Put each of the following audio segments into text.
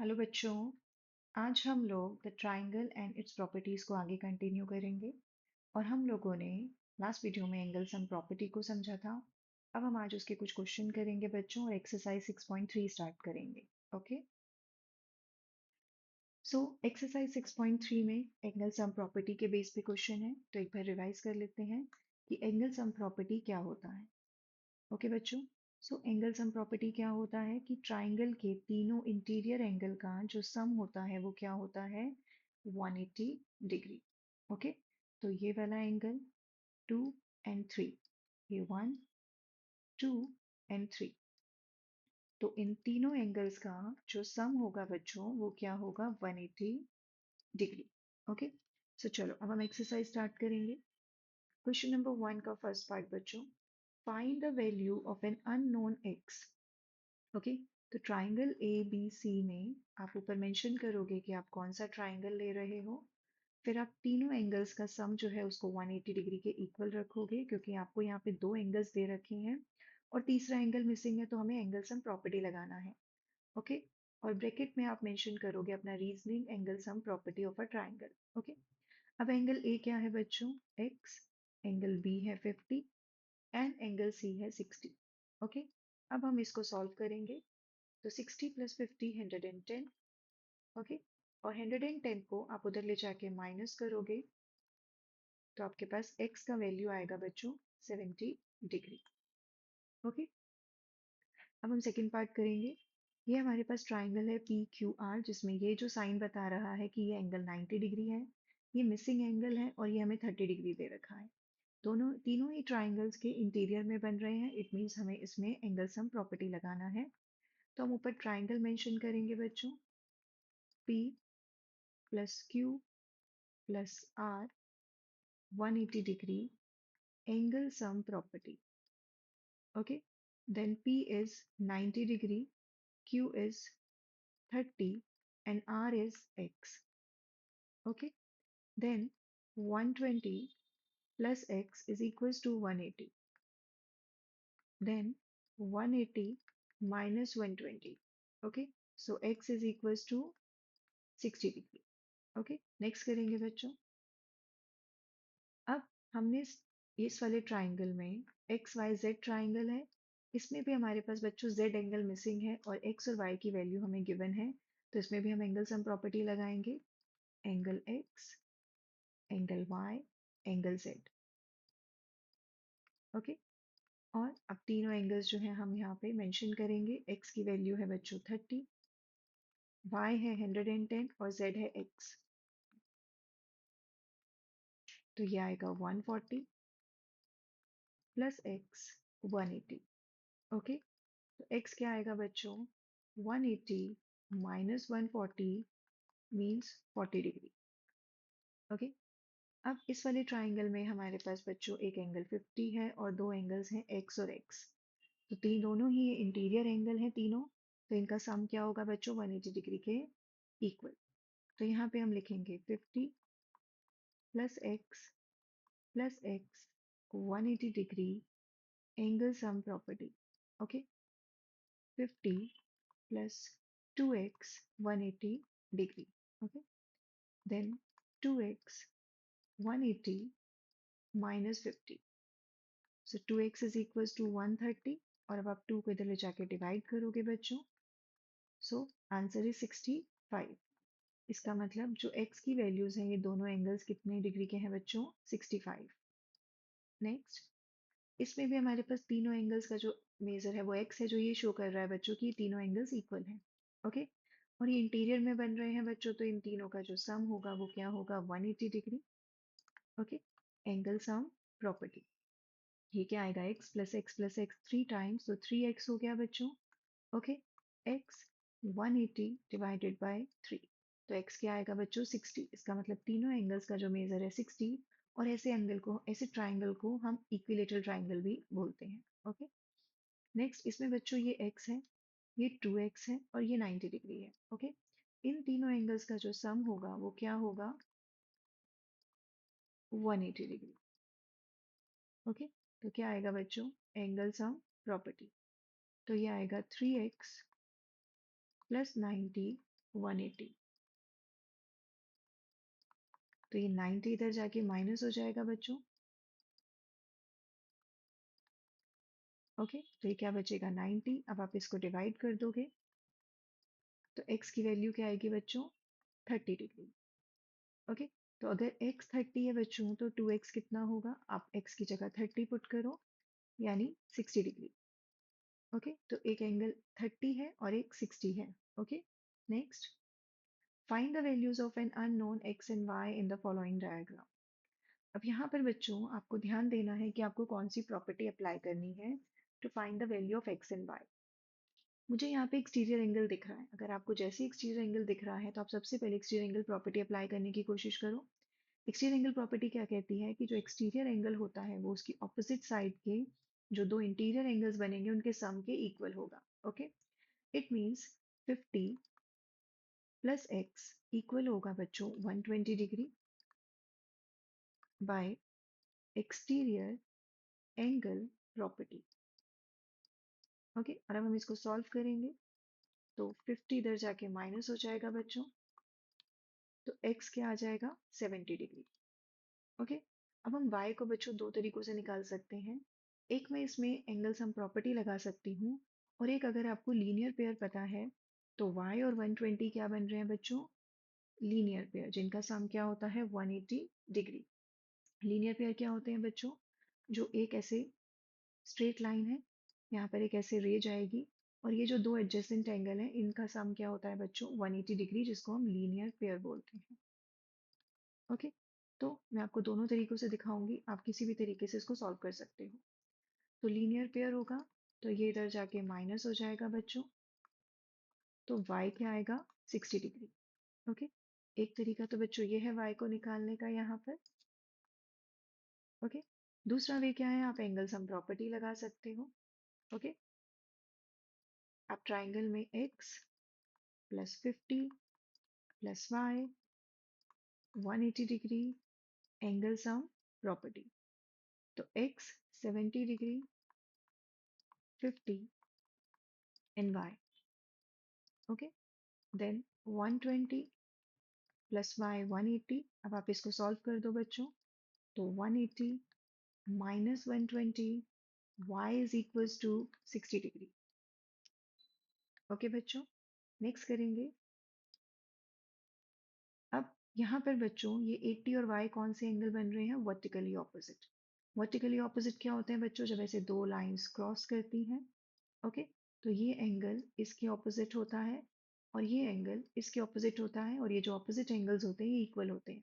Hello बच्चों। आज हम लोग the triangle and its properties को आगे कंटिन्यू करेंगे। और हम लोगों ने लास्ट वीडियो में एंगल सम प्रॉपर्टी को समझा था। अब हम आज उसके कुछ क्वेश्चन करेंगे बच्चों और एक्सरसाइज 6.3 स्टार्ट करेंगे। ओके, सो एक्सरसाइज 6.3 में एंगल सम प्रॉपर्टी के बेस पे क्वेश्चन है, तो एक बार रिवाइज कर लेते हैं कि एंगल सम प्रॉपर्टी क्या होता है। ओके बच्चों, सो एंगल सम प्रॉपर्टी क्या होता है कि ट्राइंगल के तीनों इंटीरियर एंगल का जो सम होता है वो क्या होता है, 180 डिग्री। ओके, तो ये वाला एंगल 2 एंड 3, ये 1 2 एंड 3, तो इन तीनों एंगल्स का जो सम होगा बच्चों वो क्या होगा, 180 डिग्री। ओके, सो चलो अब हम एक्सरसाइज स्टार्ट करेंगे। क्वेश्चन नंबर 1 का फर्स्ट पार्ट बच्चों, find the value of an unknown x. Okay, तो ट्राइंगल ए बी सी में आप ऊपर मेंशन करोगे कि आप कौन सा ट्राइंगल ले रहे हो। फिर आप तीनों एंगल्स का सम जो है उसको 180 डिग्री के इक्वल रखोगे, क्योंकि आपको यहाँ पे दो एंगल्स दे रखे हैं और तीसरा एंगल मिसिंग है, तो हमें एंगल सम प्रॉपर्टी लगाना है। ओके, और ब्रैकेट में आप मेंशन करोगे अपना reasoning angle sum property of a triangle. Okay, अब एंगल ए क्या है बच्चों, एक्स, एंगल बी है 50 एंड एंगल सी है 60। ओके, अब हम इसको सॉल्व करेंगे। तो 60 प्लस 50 110। ओके, और 110 को आप उधर ले जाके माइनस करोगे तो आपके पास x का वैल्यू आएगा बच्चों 70 डिग्री। ओके, अब हम सेकंड पार्ट करेंगे। ये हमारे पास ट्राइंगल है पी क्यू आर, जिसमें ये जो साइन बता रहा है कि ये एंगल 90 डिग्री है, ये मिसिंग एंगल है और ये हमें 30 डिग्री दे रखा है। दोनों तीनों ही ट्राइंगल्स के इंटीरियर में बन रहे हैं, इट मीन्स हमें इसमें एंगल सम प्रॉपर्टी लगाना है। तो हम ऊपर ट्राइंगल मेंशन करेंगे बच्चों, P plus Q plus R 180 degree angle sum property. Okay, then P is 90 degree, Q is 30 and R is X. Okay, then 120 plus X is equals to 180. Then 180 minus 120. Okay, so X is equals to 60 degree. Okay, next करेंगे बच्चों। अब हमने इस वाले triangle में x Y Z triangle है, इसमें भी हमारे पास बच्चों जेड एंगल मिसिंग है और एक्स और वाई की वैल्यू हमें गिवन है, तो इसमें भी हम एंगल सम प्रॉपर्टी लगाएंगे। Angle X, angle Y, angle Z. Okay, और अब तीनों एंगल्स जो है हम यहाँ पे मेंशन करेंगे। एक्स की वैल्यू है बच्चों 30, वाई है 110 और जेड है एक्स, तो ये आएगा 140 प्लस एक्स 180। ओके, तो x क्या आएगा बच्चों, 180 माइनस 140 मीन्स 40 डिग्री। ओके, अब इस वाले ट्राइंगल में हमारे पास बच्चों एक एंगल 50 है और दो एंगल्स हैं x और x, तो तीन दोनों ही इंटीरियर एंगल हैं तीनों, तो इनका सम क्या होगा बच्चों, 180 डिग्री के इक्वल। तो यहाँ पे हम लिखेंगे 50 plus x 180 degree angle sum property. Okay, 50 plus 2x 180 degree. Okay, then 2x 180 minus 50, so 2x is equals to 130, और अब आप 2 को इधर ले जाके डिवाइड करोगे बच्चों, सो आंसर इज 65। इसका मतलब जो x की वैल्यूज हैं ये दोनों एंगल्स कितने डिग्री के हैं बच्चों, 65। नेक्स्ट, इसमें भी हमारे पास तीनों एंगल्स का जो मेजर है वो x है, जो ये शो कर रहा है बच्चों की तीनों एंगल्स इक्वल हैं। ओके, और ये इंटीरियर में बन रहे हैं बच्चों, तो इन तीनों का जो सम होगा वो क्या होगा, 180 degree. Okay, angle sum property, ये क्या आएगा, x प्लस एक्स 3 टाइम्स, तो 3x हो गया बच्चों। ओके, x 180 डिवाइडेड बाय 3, तो x क्या आएगा बच्चों, 60। इसका मतलब तीनों एंगल्स का जो मेजर है 60, और ऐसे एंगल को, ऐसे ट्राइंगल को हम इक्विलेटरल ट्राइंगल भी बोलते हैं। ओके, नेक्स्ट इसमें बच्चों ये x है, ये 2x है और ये 90 डिग्री है। ओके, इन तीनों एंगल्स का जो सम होगा वो क्या होगा, 180 डिग्री। ओके, तो क्या आएगा बच्चों, एंगल सम प्रॉपर्टी, तो ये आएगा 3x प्लस 90 180। तो ये 90 इधर जाके माइनस हो जाएगा बच्चों। ओके, तो ये क्या बचेगा 90। अब आप इसको डिवाइड कर दोगे तो x की वैल्यू क्या आएगी बच्चों 30 डिग्री। ओके, तो अगर x 30 है बच्चों तो 2x कितना होगा, आप x की जगह 30 पुट करो यानी 60 डिग्री। ओके, तो एक एंगल 30 है और एक 60 है। Okay, next, find the values of an unknown x and y in the following diagram. अब यहाँ पर बच्चों आपको ध्यान देना है कि आपको कौन सी प्रॉपर्टी अप्लाई करनी है to find the value of x and y। मुझे यहाँ पे एक्सटीरियर एंगल दिख रहा है, अगर आपको जैसे एक्सटीरियर एंगल दिख रहा है तो आप सबसे पहले एक्सटीरियर एंगल प्रॉपर्टी अप्लाई करने की कोशिश करो। एक्सटीरियर एंगल प्रॉपर्टी क्या कहती है कि जो एक्सटीरियर एंगल होता है वो उसकी ऑपोजिट साइड के जो दो इंटीरियर एंगल्स बनेंगे उनके सम के इक्वल होगा। Okay, it means 50 plus x equal होगा बच्चों 120 degree by exterior angle property. Okay, और अब हम इसको सॉल्व करेंगे तो 50 इधर जाके माइनस हो जाएगा बच्चों, तो x क्या आ जाएगा 70 डिग्री। ओके, अब हम y को बच्चों दो तरीकों से निकाल सकते हैं। एक मैं इसमें एंगल सम प्रॉपर्टी लगा सकती हूँ, और एक अगर आपको लीनियर पेयर पता है तो y और 120 क्या बन रहे हैं बच्चों लीनियर पेयर, जिनका सम क्या होता है 180 डिग्री। लीनियर पेयर क्या होते हैं बच्चों, जो एक ऐसे स्ट्रेट लाइन है, यहाँ पर एक ऐसे रे जाएगी, और ये जो दो एडजेसेंट एंगल हैं इनका सम क्या होता है बच्चों 180 डिग्री, जिसको हम लीनियर पेयर बोलते हैं। ओके, तो मैं आपको दोनों तरीकों से दिखाऊंगी, आप किसी भी तरीके से इसको सॉल्व कर सकते हो। तो लीनियर पेयर होगा तो ये इधर जाके माइनस हो जाएगा बच्चों, तो y क्या आएगा 60 डिग्री। ओके, एक तरीका तो बच्चों ये है y को निकालने का यहाँ पर। ओके, दूसरा वे क्या है, आप एंगल सम प्रॉपर्टी लगा सकते हो। ओके, आप ट्राइंगल में x plus 50 plus y 180 degree angle sum property, तो x 70 degree 50 and y। Okay, then 120 plus y 180। अब आप इसको सॉल्व कर दो बच्चों, तो 180 minus 120 y is equals to 60 degree. Okay बच्चों, नेक्स्ट करेंगे। अब यहाँ पर बच्चों ये 80 और y कौन से एंगल बन रहे हैं वर्टिकली ऑपोजिट। वर्टिकली ऑपोजिट क्या होते हैं बच्चों, जब ऐसे दो लाइंस क्रॉस करती हैं। ओके, तो ये एंगल इसके ऑपोजिट होता है और ये एंगल इसके ऑपोजिट होता है, और ये जो ऑपोजिट एंगल्स होते हैं ये इक्वल होते हैं।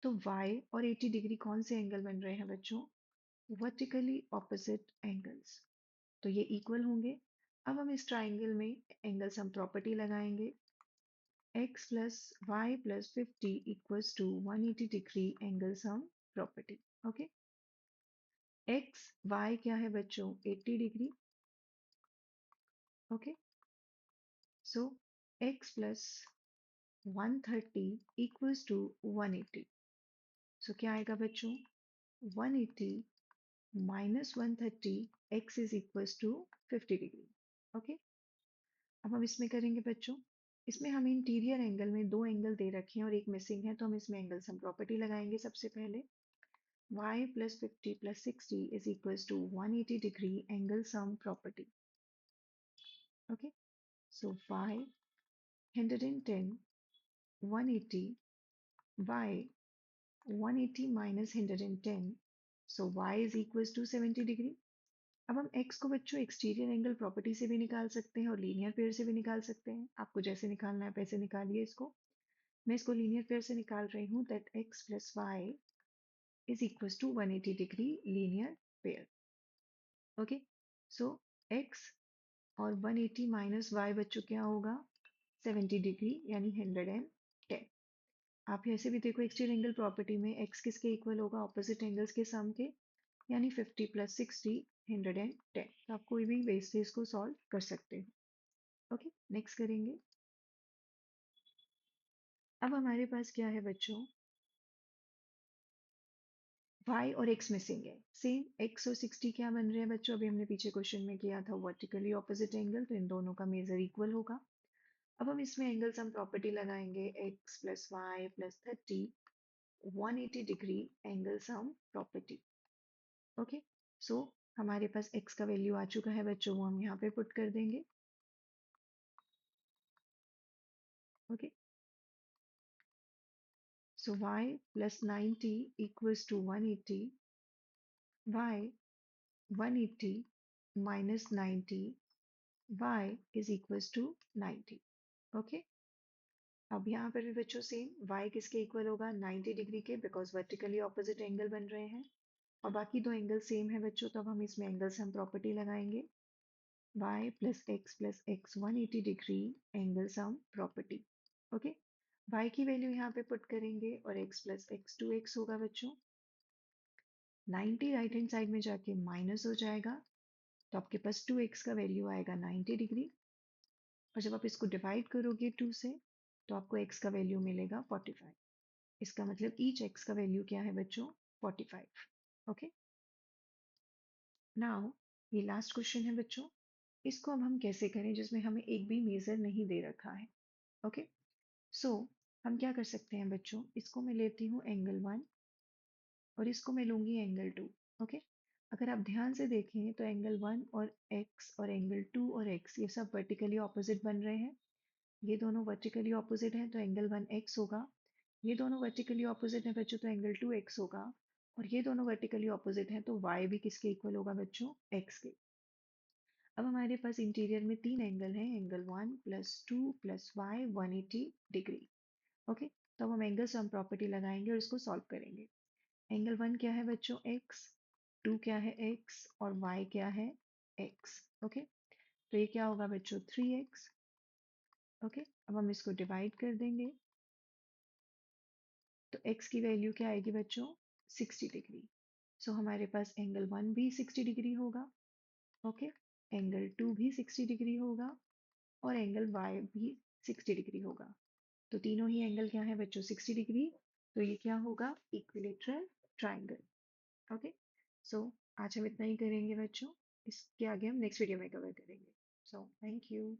तो y और 80 डिग्री कौन से एंगल बन रहे हैं बच्चों वर्टिकली ऑपोजिट एंगल्स, तो ये इक्वल होंगे। अब हम इस ट्राइंगल में एंगल सम प्रॉपर्टी लगाएंगे, x plus Y plus 50 equals to 180 degree angle sum property. Okay, x y क्या है बच्चों 80 degree. Okay, so x plus 130 equals to 180। So क्या आएगा बच्चों 180 minus 130 x is equals to 50 degree. Okay, अब हम इसमें करेंगे बच्चों, इसमें हमें इंटीरियर एंगल में दो एंगल दे रखे हैं और एक मिसिंग है, तो हम इसमें एंगल सम प्रॉपर्टी लगाएंगे। सबसे पहले y plus 50 plus 60 is equals to 180 degree angle sum property. Okay, so y 110 180 y 180 minus 110, so y is equals to 70 degree. अब हम x को बच्चों एक्सटीरियर एंगल प्रॉपर्टी से भी निकाल सकते हैं और लीनियर पेयर से भी निकाल सकते हैं, आपको जैसे निकालना है वैसे निकालिए इसको। मैं इसको लीनियर पेयर से निकाल रही हूँ, that x plus y is equals to 180 degree linear pair. Okay, so x और 180 माइनस y बच्चों क्या होगा 70 डिग्री यानी 110। आप ऐसे भी देखो एक्सटीरियर एंगल प्रॉपर्टी में x किसके इक्वल होगा ऑपोजिट एंगल्स के सम के, यानी 50 प्लस 60 110। तो आप कोई भी बेस से इसको सॉल्व कर सकते हो। ओके, नेक्स्ट करेंगे। अब हमारे पास क्या है बच्चों y और x मिसिंग है, सेम x और 60 क्या बन रहे हैं बच्चों, अभी हमने पीछे क्वेश्चन में किया था वर्टिकली ऑपोजिट एंगल, तो इन दोनों का मेजर इक्वल होगा। अब हम इसमें एंगल सम प्रॉपर्टी लगाएंगे x plus Y plus 30 180 degree angle sum property. Okay, so हमारे पास x का वैल्यू आ चुका है बच्चों, वो हम यहाँ पे पुट कर देंगे। Okay, so y plus 90 equals to 180, y 180 minus 90, y is equals to 90। Okay, अब यहाँ पर भी बच्चों सेम y किसके इक्वल होगा, 90 डिग्री के, बिकॉज वर्टिकली ऑपोजिट एंगल बन रहे हैं और बाकी दो एंगल सेम है बच्चों, तो अब हम इसमें एंगल सम प्रॉपर्टी लगाएंगे। y plus x 180 degree angle sum property. Okay, y की वैल्यू यहाँ पे पुट करेंगे और x प्लस एक्स 2x होगा बच्चों। 90 राइट हैंड साइड में जाके माइनस हो जाएगा, तो आपके पास 2x का वैल्यू आएगा 90 डिग्री, और जब आप इसको डिवाइड करोगे 2 से तो आपको x का वैल्यू मिलेगा 45। इसका मतलब ईच x का वैल्यू क्या है बच्चों, 45। ओके, नाउ ये लास्ट क्वेश्चन है बच्चों, इसको अब हम कैसे करें जिसमें हमें एक भी मेजर नहीं दे रखा है। ओके, सो हम क्या कर सकते हैं बच्चों, इसको मैं लेती हूँ एंगल 1 और इसको मैं लूंगी एंगल 2। ओके, अगर आप ध्यान से देखें तो एंगल 1 और x और एंगल 2 और x ये सब वर्टिकली ऑपोजिट बन रहे हैं। ये दोनों वर्टिकली ऑपोजिट हैं तो एंगल 1 x होगा, ये दोनों वर्टिकली ऑपोजिट हैं बच्चों तो एंगल 2 x होगा, और ये दोनों वर्टिकली ऑपोजिट हैं तो y भी किसके इक्वल होगा बच्चों, x के। अब हमारे पास इंटीरियर में तीन एंगल हैं, angle 1 plus 2 plus Y 180 degree. Okay, तो अब हम एंगल सम प्रॉपर्टी लगाएंगे और इसको सॉल्व करेंगे। एंगल 1 क्या है बच्चों, x, 2 क्या है x और y क्या है x। ओके, तो ये क्या होगा बच्चों, 3x। ओके, अब हम इसको डिवाइड कर देंगे, तो x की वैल्यू क्या आएगी बच्चों, 60 डिग्री। सो हमारे पास एंगल 1 भी 60 डिग्री होगा। ओके, एंगल 2 भी 60 डिग्री होगा और एंगल y भी 60 डिग्री होगा। तो तीनों ही एंगल क्या है बच्चों, 60 डिग्री। तो ये क्या होगा, इक्विलेटरल ट्राइंगल। ओके, सो आज हम इतना ही करेंगे बच्चों, इसके आगे हम नेक्स्ट वीडियो में कवर करेंगे। So thank you.